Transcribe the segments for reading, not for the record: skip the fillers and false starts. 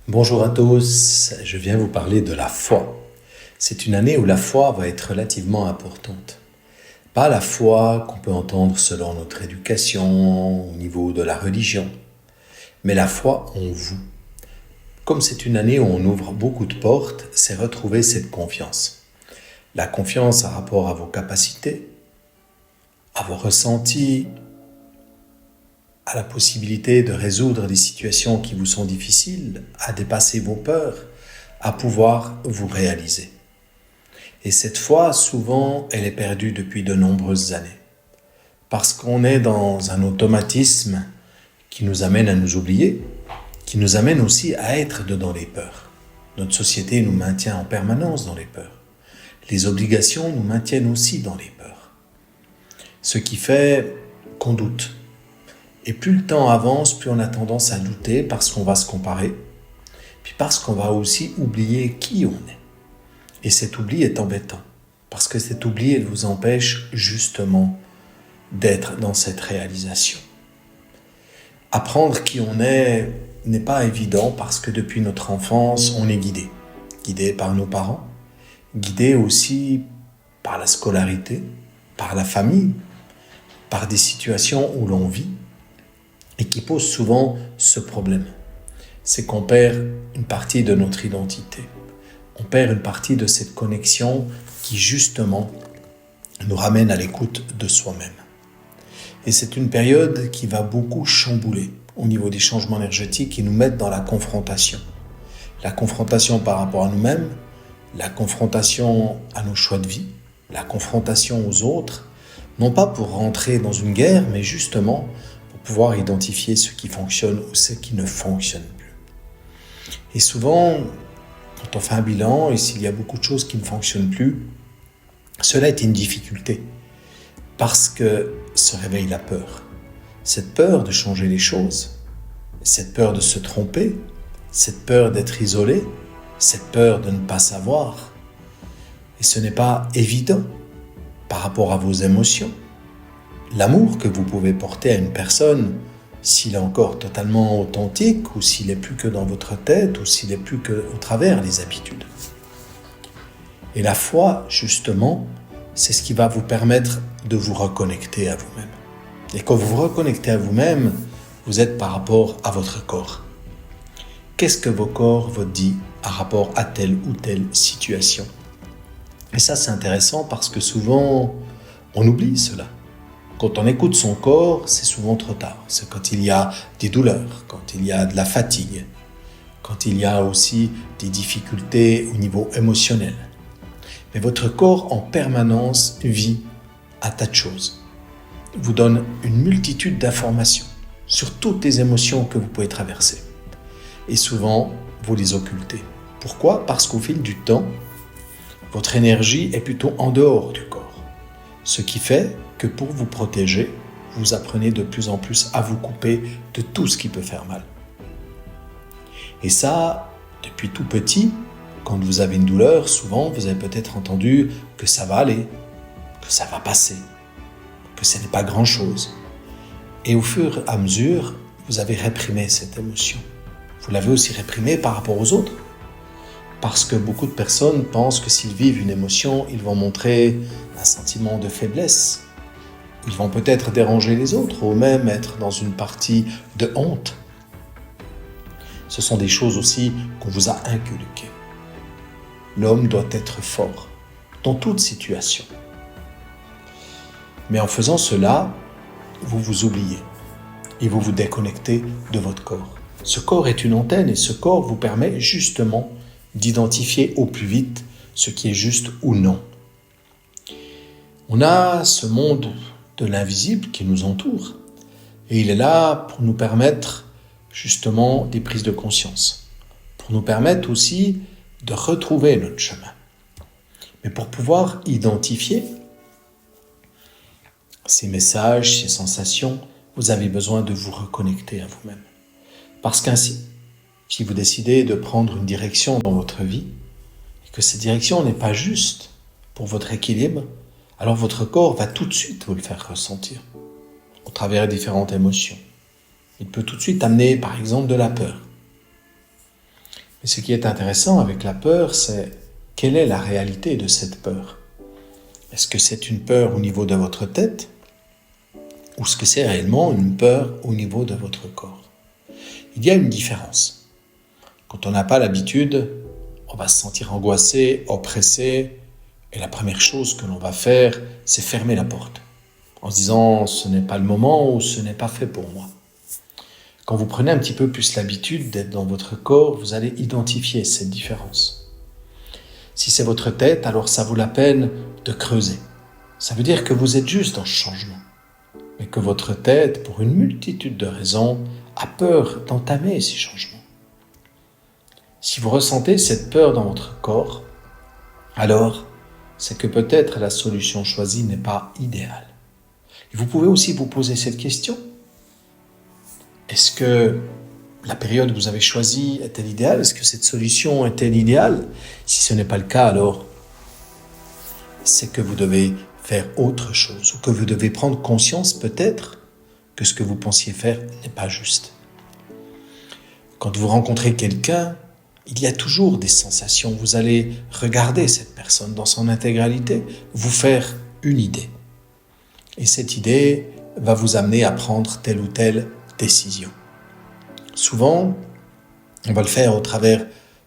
Bonjour à tous, je viens vous parler de la foi. C'est une année où la foi va être relativement importante. Pas la foi qu'on peut entendre selon notre éducation, au niveau de la religion, mais la foi en vous. Comme c'est une année où on ouvre beaucoup de portes, c'est retrouver cette confiance. La confiance en rapport à vos capacités, à vos ressentis, à la possibilité de résoudre des situations qui vous sont difficiles, à dépasser vos peurs, à pouvoir vous réaliser. Et cette foi, souvent, elle est perdue depuis de nombreuses années. Parce qu'on est dans un automatisme qui nous amène à nous oublier, qui nous amène aussi à être dedans les peurs. Notre société nous maintient en permanence dans les peurs. Les obligations nous maintiennent aussi dans les peurs. Ce qui fait qu'on doute. Et plus le temps avance, plus on a tendance à douter parce qu'on va se comparer, puis parce qu'on va aussi oublier qui on est. Et cet oubli est embêtant, parce que cet oubli, il vous empêche justement d'être dans cette réalisation. Apprendre qui on est n'est pas évident parce que depuis notre enfance, on est guidé. Guidé par nos parents, guidé aussi par la scolarité, par la famille, par des situations où l'on vit, et qui pose souvent ce problème. C'est qu'on perd une partie de notre identité. On perd une partie de cette connexion qui justement nous ramène à l'écoute de soi-même. Et c'est une période qui va beaucoup chambouler au niveau des changements énergétiques qui nous mettent dans la confrontation. La confrontation par rapport à nous-mêmes, la confrontation à nos choix de vie, la confrontation aux autres, non pas pour rentrer dans une guerre, mais justement pour pouvoir identifier ce qui fonctionne ou ce qui ne fonctionne plus. Et souvent, quand on fait un bilan et s'il y a beaucoup de choses qui ne fonctionnent plus, cela est une difficulté parce que se réveille la peur. Cette peur de changer les choses, cette peur de se tromper, cette peur d'être isolé, cette peur de ne pas savoir. Et ce n'est pas évident par rapport à vos émotions. L'amour que vous pouvez porter à une personne, s'il est encore totalement authentique ou s'il est plus que dans votre tête ou s'il est plus que au travers des habitudes. Et la foi, justement, c'est ce qui va vous permettre de vous reconnecter à vous-même. Et quand vous vous reconnectez à vous-même, vous êtes par rapport à votre corps. Qu'est-ce que vos corps vous disent par rapport à telle ou telle situation? Et ça, c'est intéressant parce que souvent, on oublie cela. Quand on écoute son corps, c'est souvent trop tard. C'est quand il y a des douleurs, quand il y a de la fatigue, quand il y a aussi des difficultés au niveau émotionnel. Mais votre corps en permanence vit à tas de choses. Il vous donne une multitude d'informations sur toutes les émotions que vous pouvez traverser. Et souvent, vous les occultez. Pourquoi? Parce qu'au fil du temps, votre énergie est plutôt en dehors du corps. Ce qui fait que pour vous protéger, vous apprenez de plus en plus à vous couper de tout ce qui peut faire mal. Et ça, depuis tout petit, quand vous avez une douleur, souvent vous avez peut-être entendu que ça va aller, que ça va passer, que ce n'est pas grand-chose. Et au fur et à mesure, vous avez réprimé cette émotion. Vous l'avez aussi réprimée par rapport aux autres. Parce que beaucoup de personnes pensent que s'ils vivent une émotion, ils vont montrer un sentiment de faiblesse. Ils vont peut-être déranger les autres ou même être dans une partie de honte. Ce sont des choses aussi qu'on vous a inculquées. L'homme doit être fort dans toute situation. Mais en faisant cela, vous vous oubliez et vous vous déconnectez de votre corps. Ce corps est une antenne et ce corps vous permet justement d'identifier au plus vite ce qui est juste ou non. On a ce monde de l'invisible qui nous entoure et il est là pour nous permettre justement des prises de conscience, pour nous permettre aussi de retrouver notre chemin. Mais pour pouvoir identifier ces messages, ces sensations, vous avez besoin de vous reconnecter à vous-même. Parce qu'ainsi, si vous décidez de prendre une direction dans votre vie, et que cette direction n'est pas juste pour votre équilibre, alors votre corps va tout de suite vous le faire ressentir, au travers de différentes émotions. Il peut tout de suite amener, par exemple, de la peur. Mais ce qui est intéressant avec la peur, c'est quelle est la réalité de cette peur? Est-ce que c'est une peur au niveau de votre tête ou est-ce que c'est réellement une peur au niveau de votre corps? Il y a une différence. Quand on n'a pas l'habitude, on va se sentir angoissé, oppressé, et la première chose que l'on va faire, c'est fermer la porte, en se disant « ce n'est pas le moment » ou « ce n'est pas fait pour moi ». Quand vous prenez un petit peu plus l'habitude d'être dans votre corps, vous allez identifier cette différence. Si c'est votre tête, alors ça vaut la peine de creuser. Ça veut dire que vous êtes juste dans ce changement, mais que votre tête, pour une multitude de raisons, a peur d'entamer ces changements. Si vous ressentez cette peur dans votre corps, alors c'est que peut-être la solution choisie n'est pas idéale. Et vous pouvez aussi vous poser cette question. Est-ce que la période que vous avez choisie est-elle idéale? Est-ce que cette solution est-elle idéale? Si ce n'est pas le cas, alors c'est que vous devez faire autre chose ou que vous devez prendre conscience peut-être que ce que vous pensiez faire n'est pas juste. Quand vous rencontrez quelqu'un, il y a toujours des sensations. Vous allez regarder cette personne dans son intégralité, vous faire une idée. Et cette idée va vous amener à prendre telle ou telle décision. Souvent, on va le faire au travers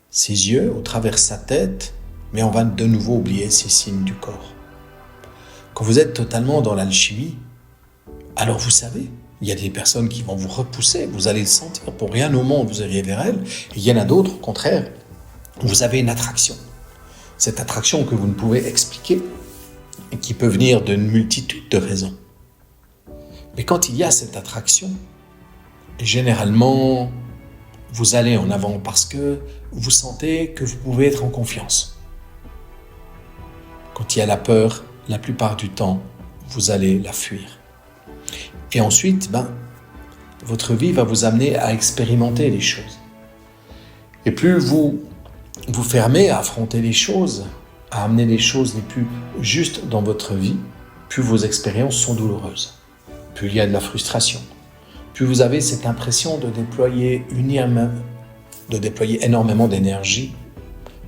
ses yeux, au travers sa tête, mais on va de nouveau oublier ces signes du corps. Quand vous êtes totalement dans l'alchimie, alors vous savez, il y a des personnes qui vont vous repousser, vous allez le sentir, pour rien au monde vous iriez vers elles, et il y en a d'autres, au contraire, vous avez une attraction. Cette attraction que vous ne pouvez expliquer, et qui peut venir d'une multitude de raisons. Mais quand il y a cette attraction, généralement, vous allez en avant parce que vous sentez que vous pouvez être en confiance. Quand il y a la peur, la plupart du temps, vous allez la fuir. Et ensuite, votre vie va vous amener à expérimenter les choses. Et plus vous vous fermez à affronter les choses, à amener les choses les plus justes dans votre vie, plus vos expériences sont douloureuses. Plus il y a de la frustration. Plus vous avez cette impression de déployer énormément d'énergie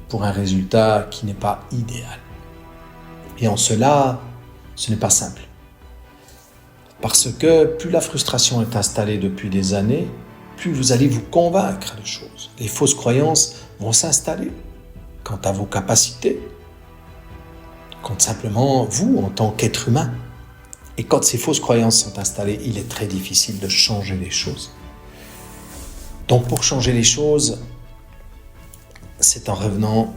pour un résultat qui n'est pas idéal. Et en cela, ce n'est pas simple. Parce que plus la frustration est installée depuis des années, plus vous allez vous convaincre de choses. Les fausses croyances vont s'installer quant à vos capacités, quant simplement vous en tant qu'être humain. Et quand ces fausses croyances sont installées, il est très difficile de changer les choses. Donc pour changer les choses, c'est en revenant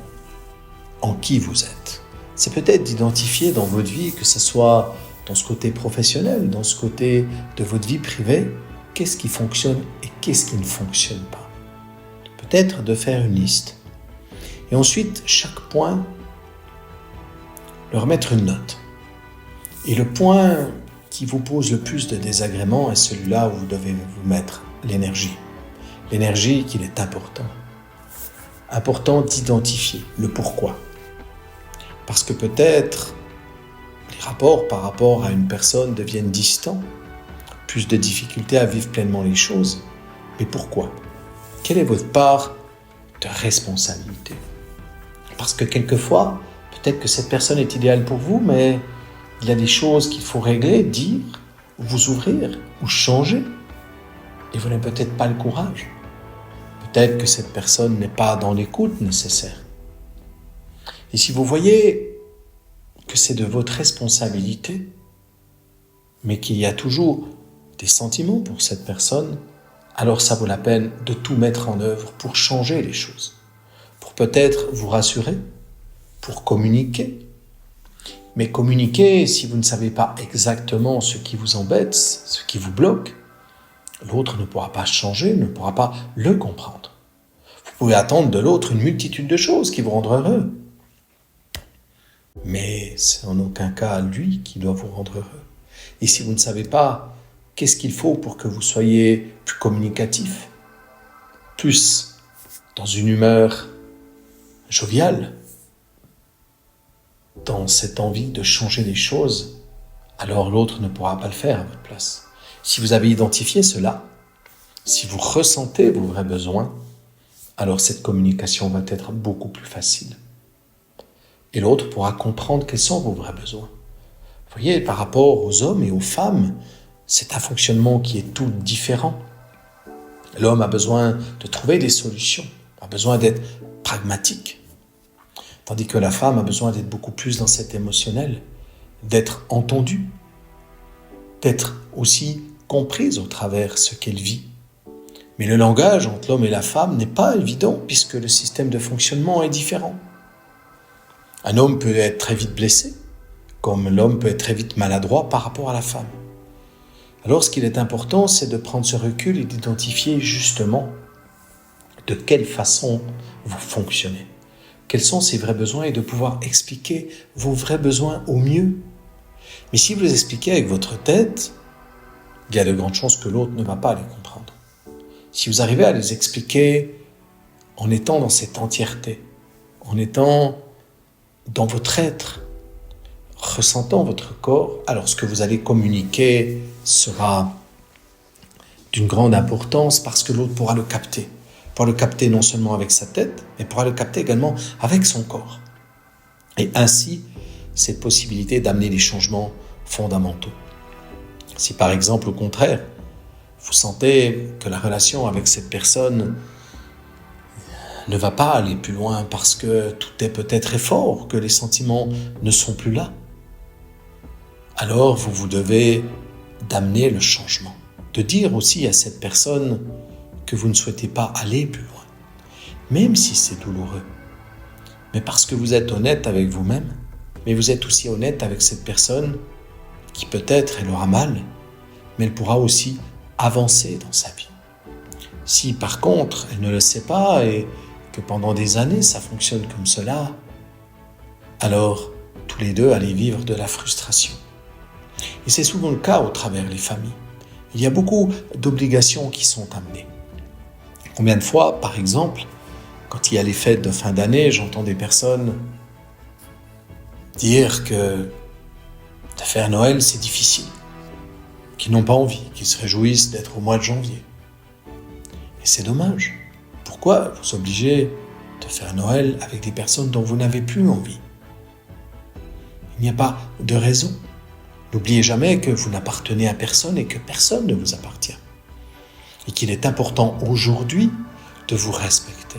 en qui vous êtes. C'est peut-être d'identifier dans votre vie, que ce soit dans ce côté professionnel, dans ce côté de votre vie privée, qu'est-ce qui fonctionne et qu'est-ce qui ne fonctionne pas. Peut-être de faire une liste. Et ensuite, chaque point, leur mettre une note. Et le point qui vous pose le plus de désagréments est celui-là où vous devez vous mettre l'énergie. L'énergie qu'il est important d'identifier le pourquoi. Parce que peut-être les rapports par rapport à une personne deviennent distants, plus de difficultés à vivre pleinement les choses. Mais pourquoi? Quelle est votre part de responsabilité? Parce que quelquefois, peut-être que cette personne est idéale pour vous, mais il y a des choses qu'il faut régler, dire, vous ouvrir ou changer. Et vous n'avez peut-être pas le courage. Peut-être que cette personne n'est pas dans l'écoute nécessaire. Et si vous voyez que c'est de votre responsabilité, mais qu'il y a toujours des sentiments pour cette personne, alors ça vaut la peine de tout mettre en œuvre pour changer les choses. Pour peut-être vous rassurer, pour communiquer. Mais communiquer, si vous ne savez pas exactement ce qui vous embête, ce qui vous bloque, l'autre ne pourra pas changer, ne pourra pas le comprendre. Vous pouvez attendre de l'autre une multitude de choses qui vous rendront heureux. Mais c'est en aucun cas lui qui doit vous rendre heureux. Et si vous ne savez pas qu'est-ce qu'il faut pour que vous soyez plus communicatif, plus dans une humeur joviale, dans cette envie de changer les choses, alors l'autre ne pourra pas le faire à votre place. Si vous avez identifié cela, si vous ressentez vos vrais besoins, alors cette communication va être beaucoup plus facile. Et l'autre pourra comprendre quels sont vos vrais besoins. Vous voyez, par rapport aux hommes et aux femmes, c'est un fonctionnement qui est tout différent. L'homme a besoin de trouver des solutions, a besoin d'être pragmatique, tandis que la femme a besoin d'être beaucoup plus dans cet émotionnel, d'être entendue, d'être aussi comprise au travers ce qu'elle vit. Mais le langage entre l'homme et la femme n'est pas évident puisque le système de fonctionnement est différent. Un homme peut être très vite blessé, comme l'homme peut être très vite maladroit par rapport à la femme. Alors ce qu'il est important, c'est de prendre ce recul et d'identifier justement de quelle façon vous fonctionnez. Quels sont ces vrais besoins et de pouvoir expliquer vos vrais besoins au mieux. Mais si vous les expliquez avec votre tête, il y a de grandes chances que l'autre ne va pas les comprendre. Si vous arrivez à les expliquer en étant dans cette entièreté, en étant dans votre être, ressentant votre corps, alors ce que vous allez communiquer sera d'une grande importance parce que l'autre pourra le capter. Pourra le capter non seulement avec sa tête, mais pourra le capter également avec son corps. Et ainsi, cette possibilité d'amener des changements fondamentaux. Si par exemple, au contraire, vous sentez que la relation avec cette personne ne va pas aller plus loin parce que tout est peut-être très fort, que les sentiments ne sont plus là, alors vous devez d'amener le changement, de dire aussi à cette personne que vous ne souhaitez pas aller plus loin, même si c'est douloureux, mais parce que vous êtes honnête avec vous-même, mais vous êtes aussi honnête avec cette personne qui peut-être elle aura mal, mais elle pourra aussi avancer dans sa vie. Si par contre elle ne le sait pas et que pendant des années ça fonctionne comme cela, alors tous les deux allez vivre de la frustration. Et c'est souvent le cas au travers les familles. Il y a beaucoup d'obligations qui sont amenées. Combien de fois, par exemple, quand il y a les fêtes de fin d'année, j'entends des personnes dire que de faire Noël, c'est difficile, qu'ils n'ont pas envie, qu'ils se réjouissent d'être au mois de janvier. Et c'est dommage. Pourquoi vous obligez de faire Noël avec des personnes dont vous n'avez plus envie? Il n'y a pas de raison. N'oubliez jamais que vous n'appartenez à personne et que personne ne vous appartient. Et qu'il est important aujourd'hui de vous respecter,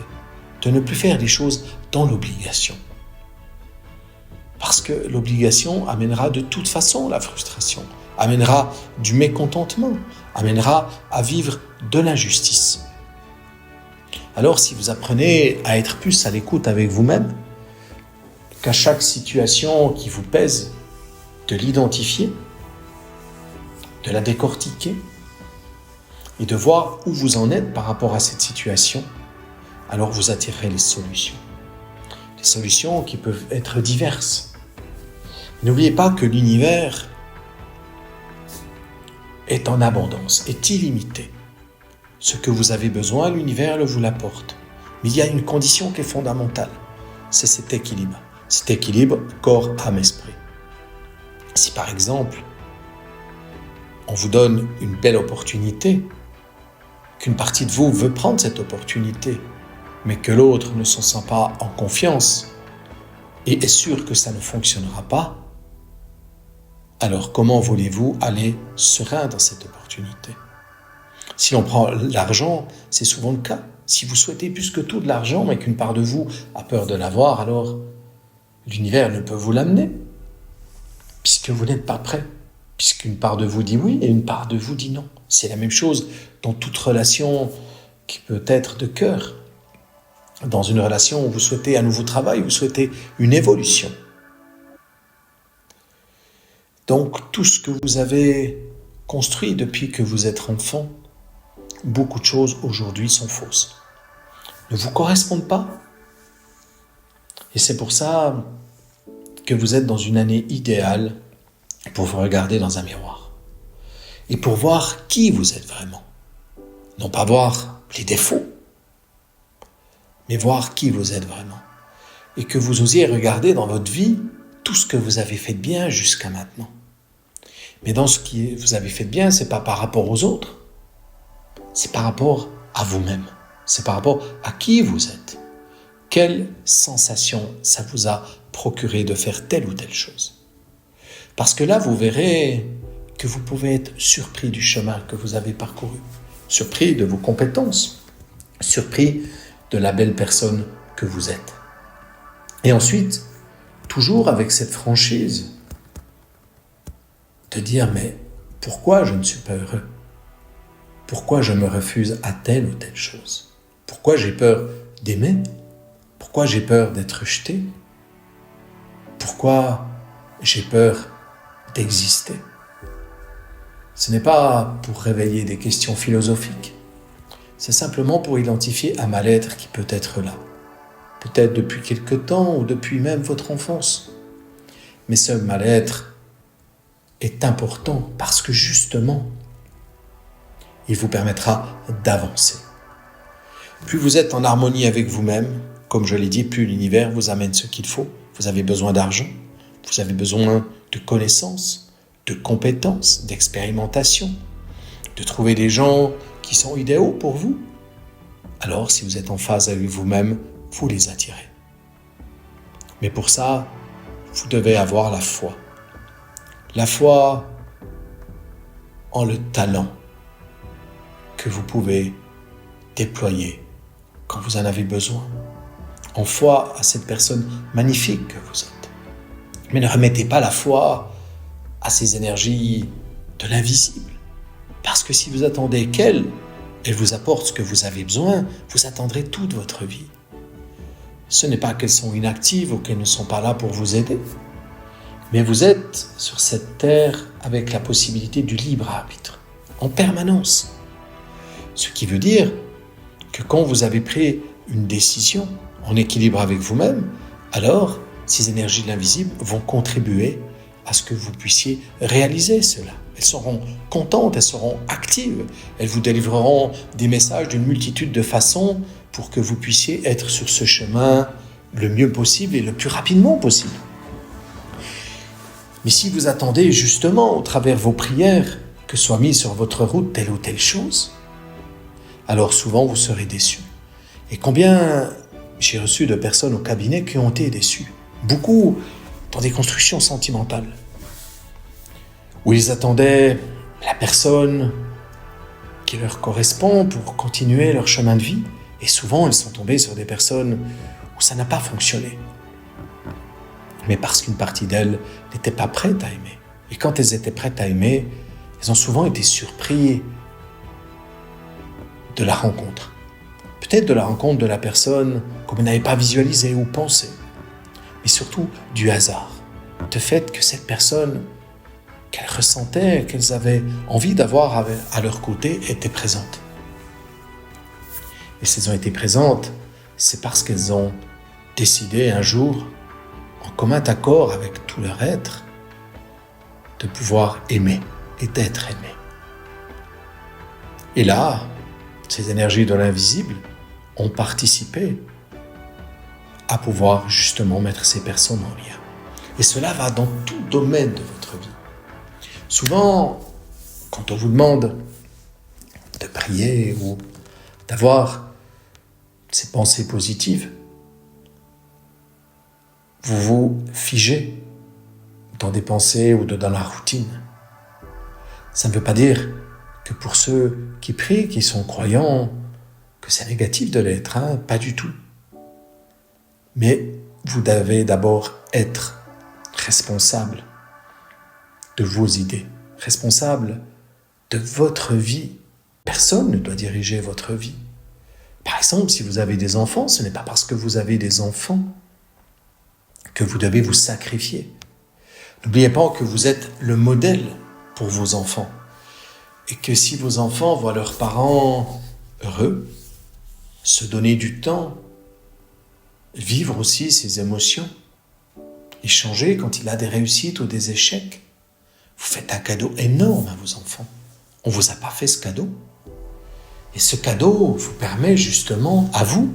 de ne plus faire des choses dans l'obligation. Parce que l'obligation amènera de toute façon la frustration, amènera du mécontentement, amènera à vivre de l'injustice. Alors si vous apprenez à être plus à l'écoute avec vous-même, qu'à chaque situation qui vous pèse, de l'identifier, de la décortiquer et de voir où vous en êtes par rapport à cette situation, alors vous attirerez les solutions. Les solutions qui peuvent être diverses. N'oubliez pas que l'univers est en abondance, est illimité. Ce que vous avez besoin, l'univers le vous l'apporte. Mais il y a une condition qui est fondamentale, c'est cet équilibre corps, âme, esprit. Si par exemple, on vous donne une belle opportunité, qu'une partie de vous veut prendre cette opportunité, mais que l'autre ne s'en sent pas en confiance et est sûr que ça ne fonctionnera pas, alors comment voulez-vous aller serein dans cette opportunité? Si l'on prend l'argent, c'est souvent le cas. Si vous souhaitez plus que tout de l'argent, mais qu'une part de vous a peur de l'avoir, alors l'univers ne peut vous l'amener, puisque vous n'êtes pas prêt, puisqu'une part de vous dit oui et une part de vous dit non. C'est la même chose dans toute relation qui peut être de cœur. Dans une relation où vous souhaitez un nouveau travail, vous souhaitez une évolution. Donc tout ce que vous avez construit depuis que vous êtes enfant, beaucoup de choses aujourd'hui sont fausses, ne vous correspondent pas. Et c'est pour ça que vous êtes dans une année idéale pour vous regarder dans un miroir et pour voir qui vous êtes vraiment. Non pas voir les défauts, mais voir qui vous êtes vraiment. Et que vous osiez regarder dans votre vie tout ce que vous avez fait de bien jusqu'à maintenant. Mais dans ce que vous avez fait de bien, ce n'est pas par rapport aux autres, c'est par rapport à vous-même. c'est par rapport à qui vous êtes. Quelle sensation ça vous a procuré de faire telle ou telle chose. Parce que là, vous verrez que vous pouvez être surpris du chemin que vous avez parcouru, surpris de vos compétences, surpris de la belle personne que vous êtes. Et ensuite, toujours avec cette franchise, de dire, mais pourquoi je ne suis pas heureux? Pourquoi je me refuse à telle ou telle chose? Pourquoi j'ai peur d'aimer? Pourquoi j'ai peur d'être rejeté? Pourquoi j'ai peur d'exister? Ce n'est pas pour réveiller des questions philosophiques. C'est simplement pour identifier un mal-être qui peut être là. Peut-être depuis quelque temps ou depuis même votre enfance. Mais ce mal-être est important parce que justement, il vous permettra d'avancer. Plus vous êtes en harmonie avec vous-même, comme je l'ai dit, plus l'univers vous amène ce qu'il faut. Vous avez besoin d'argent, vous avez besoin de connaissances, de compétences, d'expérimentation, de trouver des gens qui sont idéaux pour vous. Alors, si vous êtes en phase avec vous-même, vous les attirez. Mais pour ça, vous devez avoir la foi. La foi en le talent que vous pouvez déployer quand vous en avez besoin. En foi à cette personne magnifique que vous êtes. Mais ne remettez pas la foi à ces énergies de l'invisible. Parce que si vous attendez qu'elle vous apporte ce que vous avez besoin, vous attendrez toute votre vie. Ce n'est pas qu'elles sont inactives ou qu'elles ne sont pas là pour vous aider. Mais vous êtes sur cette terre avec la possibilité du libre arbitre, en permanence. Ce qui veut dire que quand vous avez pris une décision en équilibre avec vous-même, alors ces énergies de l'invisible vont contribuer à ce que vous puissiez réaliser cela. Elles seront contentes, elles seront actives, elles vous délivreront des messages d'une multitude de façons pour que vous puissiez être sur ce chemin le mieux possible et le plus rapidement possible. Mais si vous attendez justement au travers vos prières que soit mise sur votre route telle ou telle chose, alors souvent vous serez déçus. Et combien j'ai reçu de personnes au cabinet qui ont été déçues, beaucoup dans des constructions sentimentales, où ils attendaient la personne qui leur correspond pour continuer leur chemin de vie, et souvent ils sont tombés sur des personnes où ça n'a pas fonctionné. Mais parce qu'une partie d'elles n'était pas prête à aimer. Et quand elles étaient prêtes à aimer, elles ont souvent été surpris de la rencontre. Peut-être de la rencontre de la personne comme elles n'avaient pas visualisé ou pensé. Mais surtout du hasard. Du fait que cette personne qu'elles ressentaient, qu'elles avaient envie d'avoir à leur côté, était présente. Et si elles ont été présentes, c'est parce qu'elles ont décidé un jour, en commun accord avec tout leur être, de pouvoir aimer et d'être aimé. Et là, ces énergies de l'invisible ont participé à pouvoir justement mettre ces personnes en lien. Et cela va dans tout domaine de votre vie. Souvent, quand on vous demande de prier ou d'avoir ces pensées positives, vous vous figez dans des pensées ou dans la routine. Ça ne veut pas dire que pour ceux qui prient, qui sont croyants, que c'est négatif de l'être, pas du tout. Mais vous devez d'abord être responsable de vos idées, responsable de votre vie. Personne ne doit diriger votre vie. Par exemple, si vous avez des enfants, ce n'est pas parce que vous avez des enfants que vous devez vous sacrifier. N'oubliez pas que vous êtes le modèle pour vos enfants. Et que si vos enfants voient leurs parents heureux, se donner du temps, vivre aussi ses émotions, échanger quand il a des réussites ou des échecs, vous faites un cadeau énorme à vos enfants. On ne vous a pas fait ce cadeau. Et ce cadeau vous permet justement à vous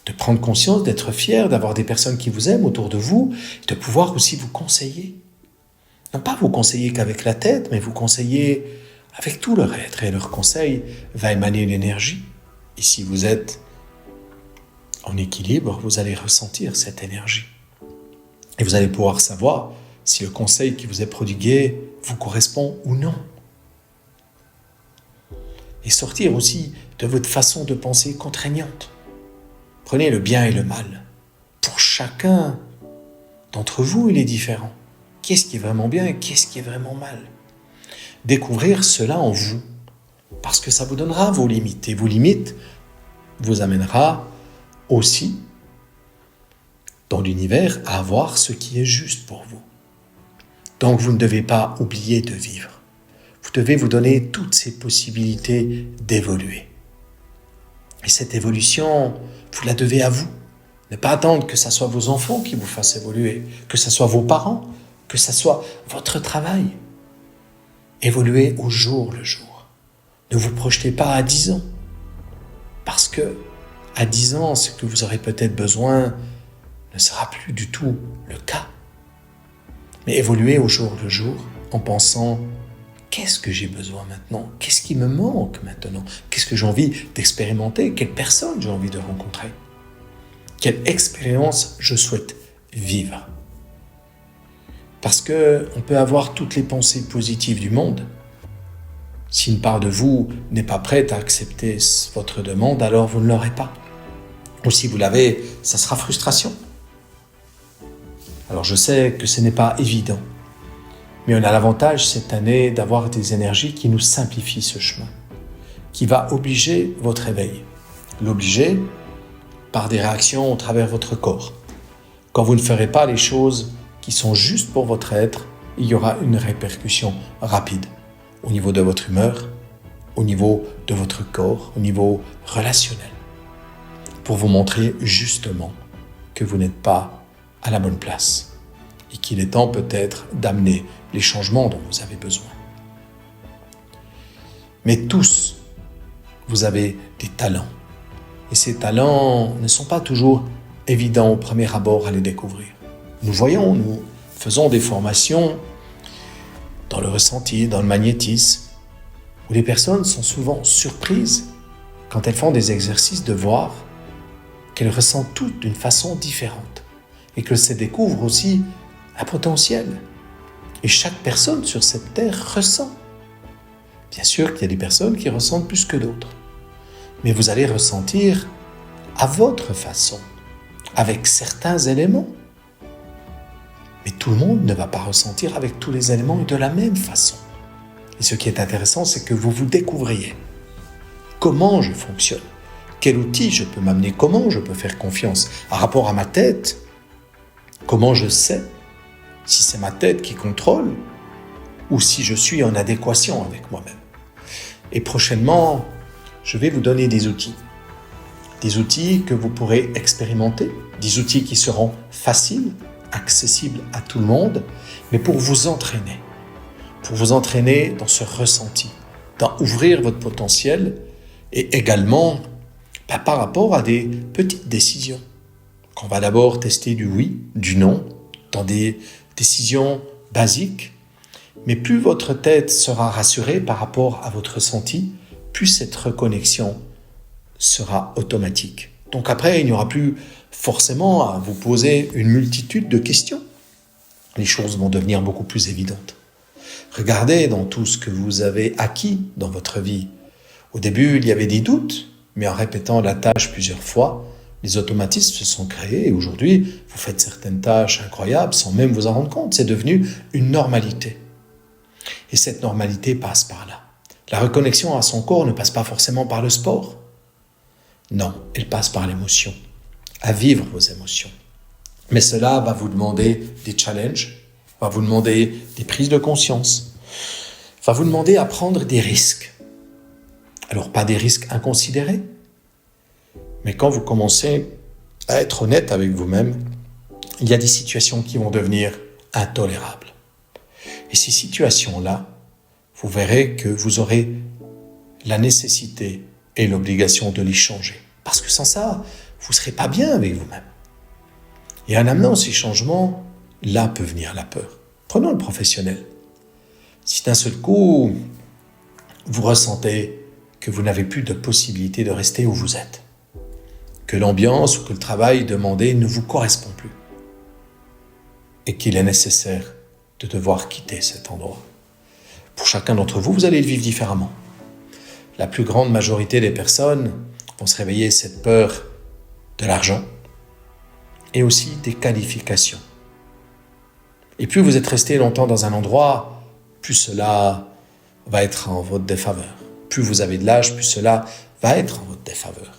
de prendre conscience, d'être fier, d'avoir des personnes qui vous aiment autour de vous, et de pouvoir aussi vous conseiller. Non pas vous conseiller qu'avec la tête, mais vous conseiller avec tout leur être. Et leur conseil va émaner une énergie Et si vous êtes en équilibre, vous allez ressentir cette énergie. Et vous allez pouvoir savoir si le conseil qui vous est prodigué vous correspond ou non. Et sortir aussi de votre façon de penser contraignante. Prenez le bien et le mal. Pour chacun d'entre vous, il est différent. Qu'est-ce qui est vraiment bien et qu'est-ce qui est vraiment mal? Découvrir cela en vous, parce que ça vous donnera vos limites. Et vos limites vous amènera aussi dans l'univers à avoir ce qui est juste pour vous. Donc vous ne devez pas oublier de vivre. Vous devez vous donner toutes ces possibilités d'évoluer. Et cette évolution, vous la devez à vous. Ne pas attendre que ce soit vos enfants qui vous fassent évoluer, que ce soit vos parents, que ce soit votre travail. Évoluez au jour le jour. Ne vous projetez pas à 10 ans. Parce que à 10 ans, ce que vous aurez peut-être besoin ne sera plus du tout le cas. Mais évoluez au jour le jour en pensant: qu'est-ce que j'ai besoin maintenant? Qu'est-ce qui me manque maintenant? Qu'est-ce que j'ai envie d'expérimenter? Quelle personne j'ai envie de rencontrer? Quelle expérience je souhaite vivre? Parce qu'on peut avoir toutes les pensées positives du monde. Si une part de vous n'est pas prête à accepter votre demande, alors vous ne l'aurez pas. Ou si vous l'avez, ça sera frustration. Alors je sais que ce n'est pas évident, mais on a l'avantage cette année d'avoir des énergies qui nous simplifient ce chemin, qui va obliger votre éveil. L'obliger par des réactions au travers de votre corps. Quand vous ne ferez pas les choses qui sont justes pour votre être, il y aura une répercussion rapide au niveau de votre humeur, au niveau de votre corps, au niveau relationnel, pour vous montrer justement que vous n'êtes pas à la bonne place et qu'il est temps peut-être d'amener les changements dont vous avez besoin. Mais tous, vous avez des talents. Et ces talents ne sont pas toujours évidents au premier abord à les découvrir. Nous faisons des formations dans le ressenti, dans le magnétisme, où les personnes sont souvent surprises quand elles font des exercices de voir qu'elles ressentent toutes d'une façon différente et qu'elles se découvrent aussi un potentiel. Et chaque personne sur cette terre ressent. Bien sûr qu'il y a des personnes qui ressentent plus que d'autres, mais vous allez ressentir à votre façon, avec certains éléments. Mais tout le monde ne va pas ressentir avec tous les éléments et de la même façon. Et ce qui est intéressant, c'est que vous vous découvriez. Comment je fonctionne? Quel outil je peux m'amener? Comment je peux faire confiance? Par rapport à ma tête, comment je sais si c'est ma tête qui contrôle ou si je suis en adéquation avec moi-même? Et prochainement, je vais vous donner des outils. Des outils que vous pourrez expérimenter, des outils qui seront faciles, accessibles à tout le monde, mais pour vous entraîner dans ce ressenti, dans ouvrir votre potentiel et également par rapport à des petites décisions. Qu'on va d'abord tester du oui, du non, dans des décisions basiques, mais plus votre tête sera rassurée par rapport à votre ressenti, plus cette reconnexion sera automatique. Donc après, il n'y aura plus forcément à vous poser une multitude de questions. Les choses vont devenir beaucoup plus évidentes. Regardez dans tout ce que vous avez acquis dans votre vie. Au début, il y avait des doutes, mais en répétant la tâche plusieurs fois, les automatismes se sont créés et aujourd'hui, vous faites certaines tâches incroyables sans même vous en rendre compte. C'est devenu une normalité. Et cette normalité passe par là. La reconnexion à son corps ne passe pas forcément par le sport. Non, elle passe par l'émotion, à vivre vos émotions. Mais cela va vous demander des challenges, va vous demander des prises de conscience, va vous demander à prendre des risques. Alors, pas des risques inconsidérés, mais quand vous commencez à être honnête avec vous-même, il y a des situations qui vont devenir intolérables. Et ces situations-là, vous verrez que vous aurez la nécessité et l'obligation de les changer. Parce que sans ça, vous ne serez pas bien avec vous-même. Et en amenant ces changements, là peut venir la peur. Prenons le professionnel. Si d'un seul coup, vous ressentez que vous n'avez plus de possibilité de rester où vous êtes, que l'ambiance ou que le travail demandé ne vous correspond plus et qu'il est nécessaire de devoir quitter cet endroit. Pour chacun d'entre vous, vous allez le vivre différemment. La plus grande majorité des personnes vont se réveiller cette peur de l'argent et aussi des qualifications. Et plus vous êtes resté longtemps dans un endroit, plus cela va être en votre défaveur. Plus vous avez de l'âge, plus cela va être en votre défaveur.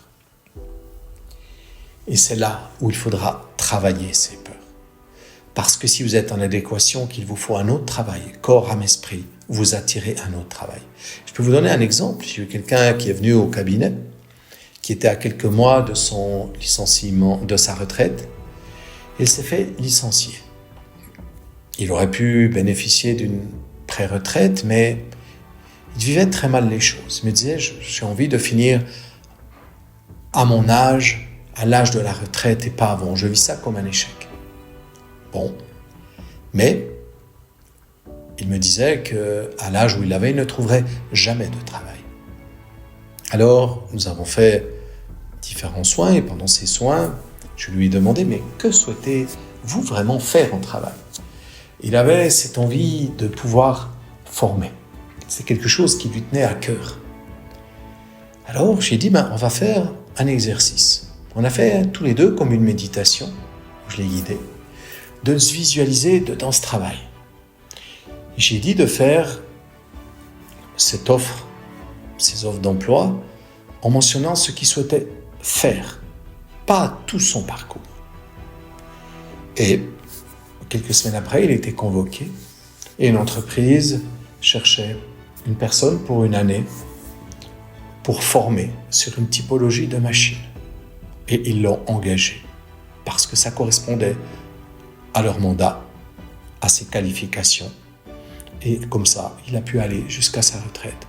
Et c'est là où il faudra travailler ces peurs. Parce que si vous êtes en adéquation, qu'il vous faut un autre travail, corps, âme, esprit, vous attirez un autre travail. Je peux vous donner un exemple. J'ai eu quelqu'un qui est venu au cabinet, qui était à quelques mois de son licenciement, de sa retraite. Il s'est fait licencier. Il aurait pu bénéficier d'une pré-retraite, mais il vivait très mal les choses. Il me disait, j'ai envie de finir à mon âge, à l'âge de la retraite et pas avant. Je vis ça comme un échec. Bon, mais il me disait qu'à l'âge où il avait, il ne trouverait jamais de travail. Alors, nous avons fait différents soins et pendant ces soins, je lui ai demandé, mais que souhaitez-vous vraiment faire en travail ? Il avait cette envie de pouvoir former. C'est quelque chose qui lui tenait à cœur. Alors, j'ai dit, on va faire un exercice. On a fait tous les deux comme une méditation, où je l'ai guidé, de se visualiser dans ce travail. J'ai dit de faire ces offres d'emploi, en mentionnant ce qu'il souhaitait faire, pas tout son parcours. Et quelques semaines après, il était convoqué et une entreprise cherchait une personne pour une année pour former sur une typologie de machine. Et ils l'ont engagé parce que ça correspondait à leur mandat, à ses qualifications. Et comme ça, il a pu aller jusqu'à sa retraite.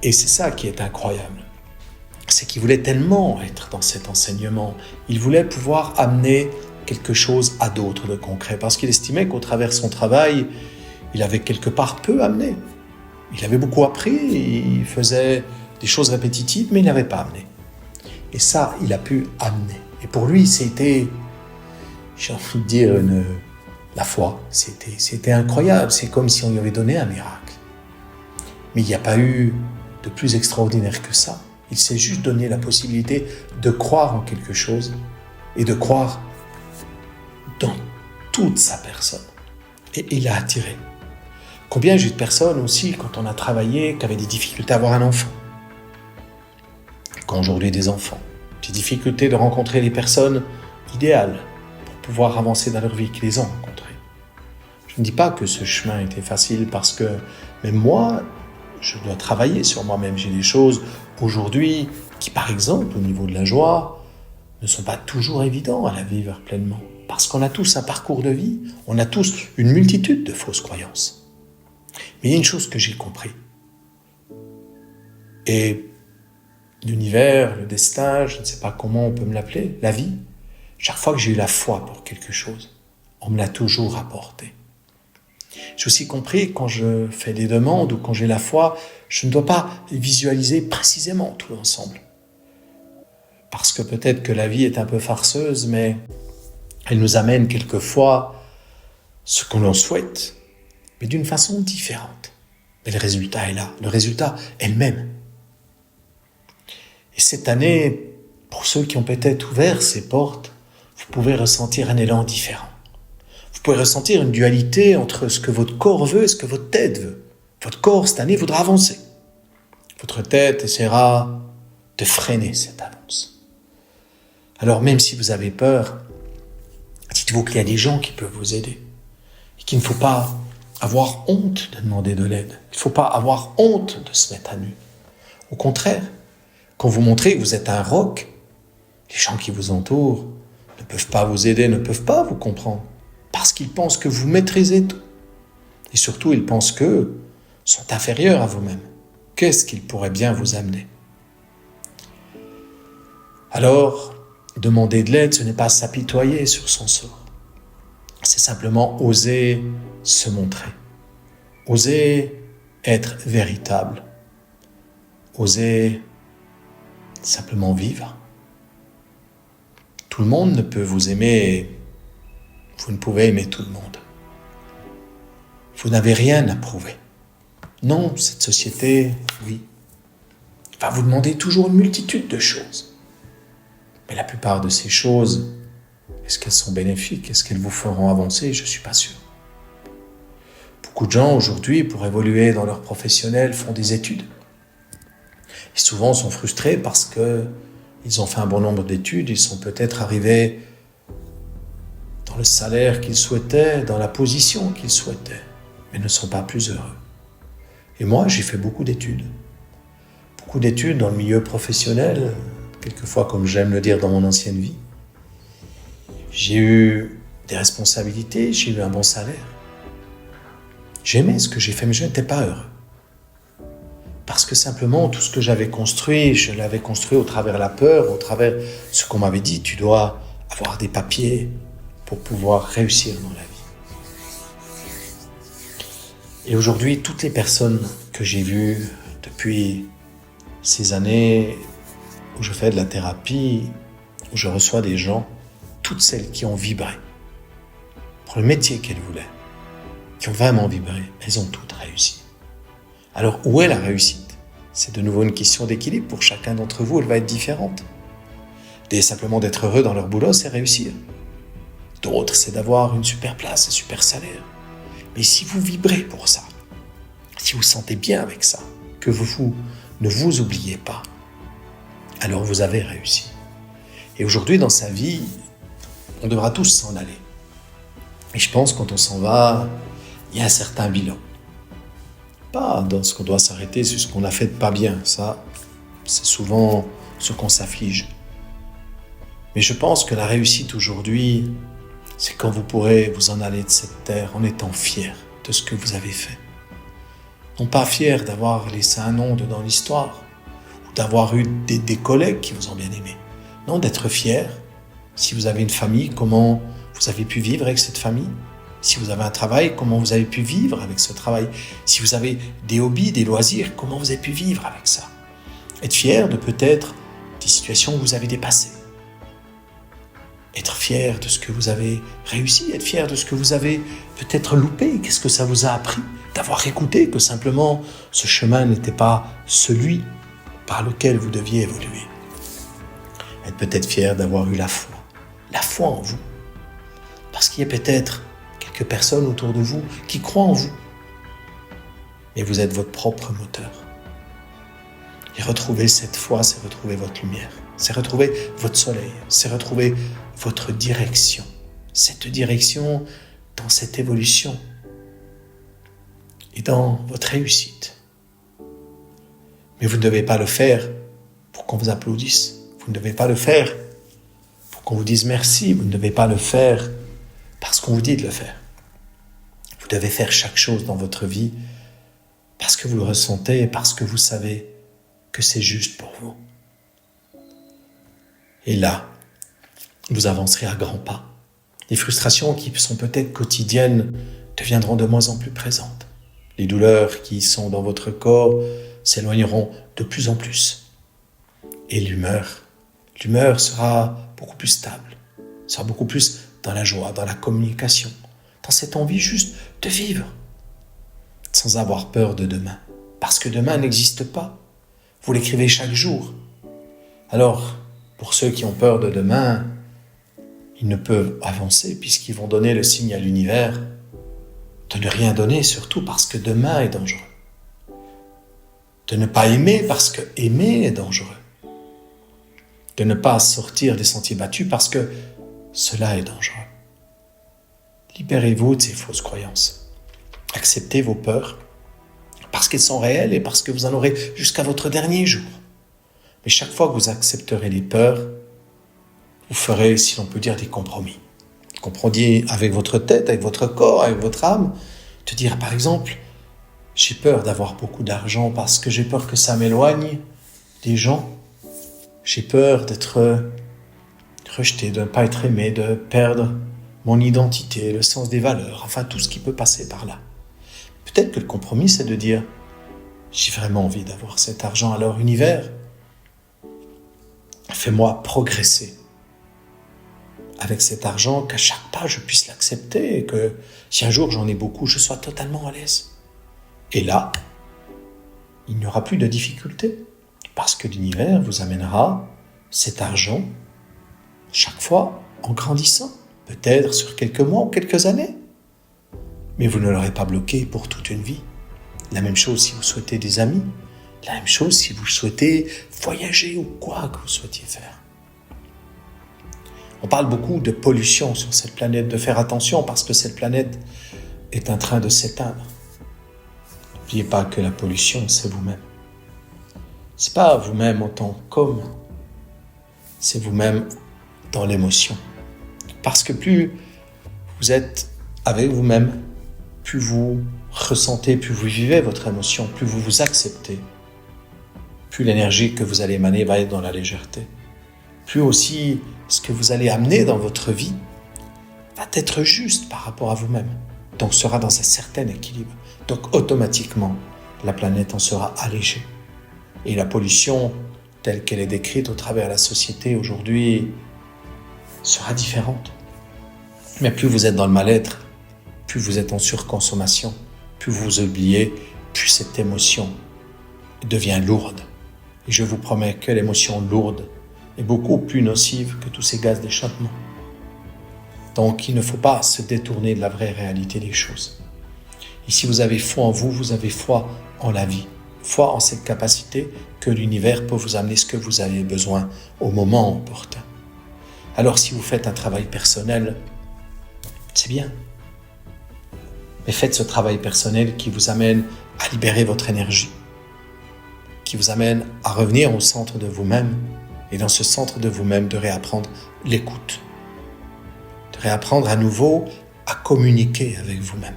Et c'est ça qui est incroyable. C'est qu'il voulait tellement être dans cet enseignement. Il voulait pouvoir amener quelque chose à d'autres de concret. Parce qu'il estimait qu'au travers de son travail, il avait quelque part peu amené. Il avait beaucoup appris, il faisait des choses répétitives, mais il n'avait pas amené. Et ça, il a pu amener. Et pour lui, c'était, j'ai envie de dire, la foi. C'était incroyable. C'est comme si on lui avait donné un miracle. Mais il n'y a pas eu de plus extraordinaire que ça. Il s'est juste donné la possibilité de croire en quelque chose et de croire dans toute sa personne. Et il a attiré. Combien j'ai de personnes aussi, quand on a travaillé, qui avaient des difficultés à avoir un enfant. Quand aujourd'hui des enfants. Des difficultés de rencontrer les personnes idéales pour pouvoir avancer dans leur vie, qui les ont rencontrées. Je ne dis pas que ce chemin était facile parce que même moi, je dois travailler sur moi-même. J'ai des choses aujourd'hui qui, par exemple, au niveau de la joie, ne sont pas toujours évidentes à la vivre pleinement. Parce qu'on a tous un parcours de vie, on a tous une multitude de fausses croyances. Mais il y a une chose que j'ai compris. Et l'univers, le destin, je ne sais pas comment on peut me l'appeler, la vie, chaque fois que j'ai eu la foi pour quelque chose, on me l'a toujours apporté. J'ai aussi compris, quand je fais des demandes ou quand j'ai la foi, je ne dois pas visualiser précisément tout l'ensemble. Parce que peut-être que la vie est un peu farceuse, mais elle nous amène quelquefois ce qu'on en souhaite, mais d'une façon différente. Mais le résultat est là, le résultat est le même. Et cette année, pour ceux qui ont peut-être ouvert ces portes, vous pouvez ressentir un élan différent. Vous pouvez ressentir une dualité entre ce que votre corps veut et ce que votre tête veut. Votre corps, cette année, voudra avancer. Votre tête essaiera de freiner cette avance. Alors même si vous avez peur, dites-vous qu'il y a des gens qui peuvent vous aider. Et qu'il ne faut pas avoir honte de demander de l'aide. Il ne faut pas avoir honte de se mettre à nu. Au contraire, quand vous montrez que vous êtes un roc, les gens qui vous entourent ne peuvent pas vous aider, ne peuvent pas vous comprendre. Parce qu'ils pensent que vous maîtrisez tout. Et surtout, ils pensent qu'eux sont inférieurs à vous-même. Qu'est-ce qu'ils pourraient bien vous amener ? Alors, demander de l'aide, ce n'est pas s'apitoyer sur son sort. C'est simplement oser se montrer. Oser être véritable. Osez simplement vivre. Tout le monde ne peut vous aimer, vous ne pouvez aimer tout le monde. Vous n'avez rien à prouver. Non, cette société, oui, va vous demander toujours une multitude de choses. Mais la plupart de ces choses, est-ce qu'elles sont bénéfiques? Est-ce qu'elles vous feront avancer? Je ne suis pas sûr. Beaucoup de gens aujourd'hui, pour évoluer dans leur professionnel, font des études. Et souvent sont frustrés parce qu'ils ont fait un bon nombre d'études, ils sont peut-être arrivés dans le salaire qu'ils souhaitaient, dans la position qu'ils souhaitaient, mais ne sont pas plus heureux. Et moi, j'ai fait beaucoup d'études. Beaucoup d'études dans le milieu professionnel, quelquefois, comme j'aime le dire, dans mon ancienne vie. J'ai eu des responsabilités, j'ai eu un bon salaire. J'aimais ce que j'ai fait, mais je n'étais pas heureux. Parce que simplement, tout ce que j'avais construit, je l'avais construit au travers la peur, au travers ce qu'on m'avait dit, tu dois avoir des papiers pour pouvoir réussir dans la vie. Et aujourd'hui, toutes les personnes que j'ai vues depuis ces années où je fais de la thérapie, où je reçois des gens, toutes celles qui ont vibré pour le métier qu'elles voulaient, qui ont vraiment vibré, elles ont toutes réussi. Alors, où est la réussite? C'est de nouveau une question d'équilibre. Pour chacun d'entre vous, elle va être différente. Simplement d'être heureux dans leur boulot, c'est réussir. D'autres, c'est d'avoir une super place, un super salaire. Mais si vous vibrez pour ça, si vous sentez bien avec ça, que vous ne vous oubliez pas, alors vous avez réussi. Et aujourd'hui, dans sa vie, on devra tous s'en aller. Et je pense que quand on s'en va, il y a un certain bilan. Pas dans ce qu'on doit s'arrêter sur ce qu'on a fait de pas bien. Ça, c'est souvent ce qu'on s'afflige. Mais je pense que la réussite aujourd'hui, c'est quand vous pourrez vous en aller de cette terre en étant fier de ce que vous avez fait. Non pas fier d'avoir laissé un nom dans l'histoire, ou d'avoir eu des collègues qui vous ont bien aimé. Non, d'être fier. Si vous avez une famille, comment vous avez pu vivre avec cette famille? Si vous avez un travail, comment vous avez pu vivre avec ce travail? Si vous avez des hobbies, des loisirs, comment vous avez pu vivre avec ça? Être fier de peut-être des situations où vous avez dépassé. Être fier de ce que vous avez réussi, être fier de ce que vous avez peut-être loupé. Qu'est-ce que ça vous a appris? D'avoir écouté que simplement ce chemin n'était pas celui par lequel vous deviez évoluer. Être peut-être fier d'avoir eu la foi en vous. Parce qu'il y a peut-être quelques personnes autour de vous qui croient en vous. Mais vous êtes votre propre moteur. Et retrouver cette foi, c'est retrouver votre lumière. C'est retrouver votre soleil. C'est retrouver votre direction. Cette direction dans cette évolution. Et dans votre réussite. Mais vous ne devez pas le faire pour qu'on vous applaudisse. Vous ne devez pas le faire pour qu'on vous dise merci. Vous ne devez pas le faire parce qu'on vous dit de le faire. Vous devez faire chaque chose dans votre vie parce que vous le ressentez et parce que vous savez que c'est juste pour vous. Et là, vous avancerez à grands pas. Les frustrations qui sont peut-être quotidiennes deviendront de moins en plus présentes. Les douleurs qui sont dans votre corps s'éloigneront de plus en plus. Et l'humeur sera beaucoup plus stable, sera beaucoup plus dans la joie, dans la communication, dans cette envie juste de vivre, sans avoir peur de demain. Parce que demain n'existe pas. Vous l'écrivez chaque jour. Alors, pour ceux qui ont peur de demain, ils ne peuvent avancer puisqu'ils vont donner le signe à l'univers de ne rien donner, surtout parce que demain est dangereux. De ne pas aimer parce que aimer est dangereux. De ne pas sortir des sentiers battus parce que cela est dangereux. Libérez-vous de ces fausses croyances. Acceptez vos peurs parce qu'elles sont réelles et parce que vous en aurez jusqu'à votre dernier jour. Mais chaque fois que vous accepterez les peurs, vous ferez, si l'on peut dire, des compromis. Compromis avec votre tête, avec votre corps, avec votre âme. De dire, par exemple, j'ai peur d'avoir beaucoup d'argent parce que j'ai peur que ça m'éloigne des gens. J'ai peur d'être rejeté, de ne pas être aimé, de perdre mon identité, le sens des valeurs, enfin tout ce qui peut passer par là. Peut-être que le compromis, c'est de dire, J'ai vraiment envie d'avoir cet argent. Alors, univers, fais-moi progresser avec cet argent, qu'à chaque pas, je puisse l'accepter et que si un jour j'en ai beaucoup, je sois totalement à l'aise. Et là, il n'y aura plus de difficulté parce que l'univers vous amènera cet argent chaque fois en grandissant, peut-être sur quelques mois ou quelques années. Mais vous ne l'aurez pas bloqué pour toute une vie. La même chose si vous souhaitez des amis, la même chose si vous souhaitez voyager ou quoi que vous souhaitiez faire. On parle beaucoup de pollution sur cette planète, de faire attention parce que cette planète est en train de s'éteindre. N'oubliez pas que la pollution, c'est vous-même. C'est pas vous-même en tant qu'homme, c'est vous-même dans l'émotion. Parce que plus vous êtes avec vous-même, plus vous ressentez, plus vous vivez votre émotion, plus vous vous acceptez, plus l'énergie que vous allez émaner va être dans la légèreté. Plus aussi ce que vous allez amener dans votre vie va être juste par rapport à vous-même. Donc sera dans un certain équilibre. Donc automatiquement, la planète en sera allégée. Et la pollution, telle qu'elle est décrite au travers de la société aujourd'hui, sera différente. Mais plus vous êtes dans le mal-être, plus vous êtes en surconsommation, plus vous oubliez, plus cette émotion devient lourde. Et je vous promets que l'émotion lourde est beaucoup plus nocive que tous ces gaz d'échappement. Donc il ne faut pas se détourner de la vraie réalité des choses. Et si vous avez foi en vous, vous avez foi en la vie, foi en cette capacité que l'univers peut vous amener ce que vous avez besoin au moment opportun. Alors si vous faites un travail personnel, c'est bien. Mais faites ce travail personnel qui vous amène à libérer votre énergie, qui vous amène à revenir au centre de vous-même et dans ce centre de vous-même de réapprendre l'écoute, de réapprendre à nouveau à communiquer avec vous-même,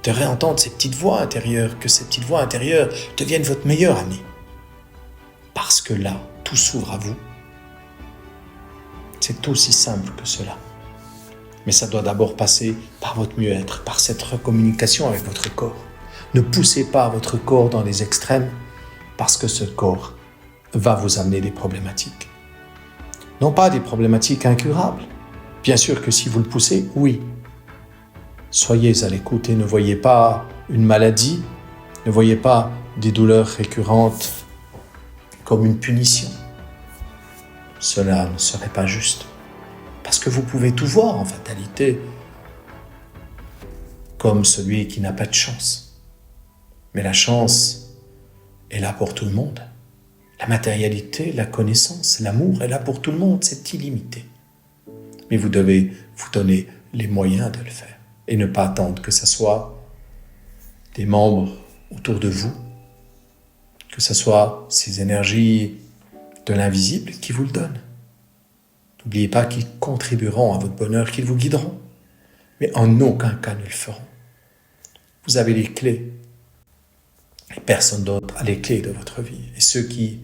de réentendre ces petites voix intérieures, que ces petites voix intérieures deviennent votre meilleure amie. Parce que là, tout s'ouvre à vous. C'est aussi simple que cela. Mais ça doit d'abord passer par votre mieux-être, par cette recommunication avec votre corps. Ne poussez pas votre corps dans les extrêmes parce que ce corps va vous amener des problématiques. Non pas des problématiques incurables. Bien sûr que si vous le poussez, oui. Soyez à l'écoute et ne voyez pas une maladie, ne voyez pas des douleurs récurrentes comme une punition. Cela ne serait pas juste. Parce que vous pouvez tout voir en fatalité, comme celui qui n'a pas de chance. Mais la chance est là pour tout le monde. La matérialité, la connaissance, l'amour est là pour tout le monde, c'est illimité. Mais vous devez vous donner les moyens de le faire et ne pas attendre que ce soit des membres autour de vous, que ce soit ces énergies de l'invisible qui vous le donnent. N'oubliez pas qu'ils contribueront à votre bonheur, qu'ils vous guideront, mais en aucun cas ne le feront. Vous avez les clés, et personne d'autre a les clés de votre vie. Et ceux qui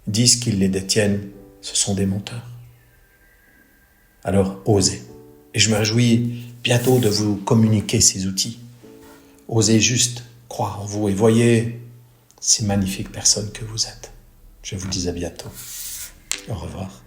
disent qu'ils les détiennent, ce sont des menteurs. Alors, osez. Et je me réjouis bientôt de vous communiquer ces outils. Osez juste croire en vous et voyez ces magnifiques personnes que vous êtes. Je vous dis à bientôt. Au revoir.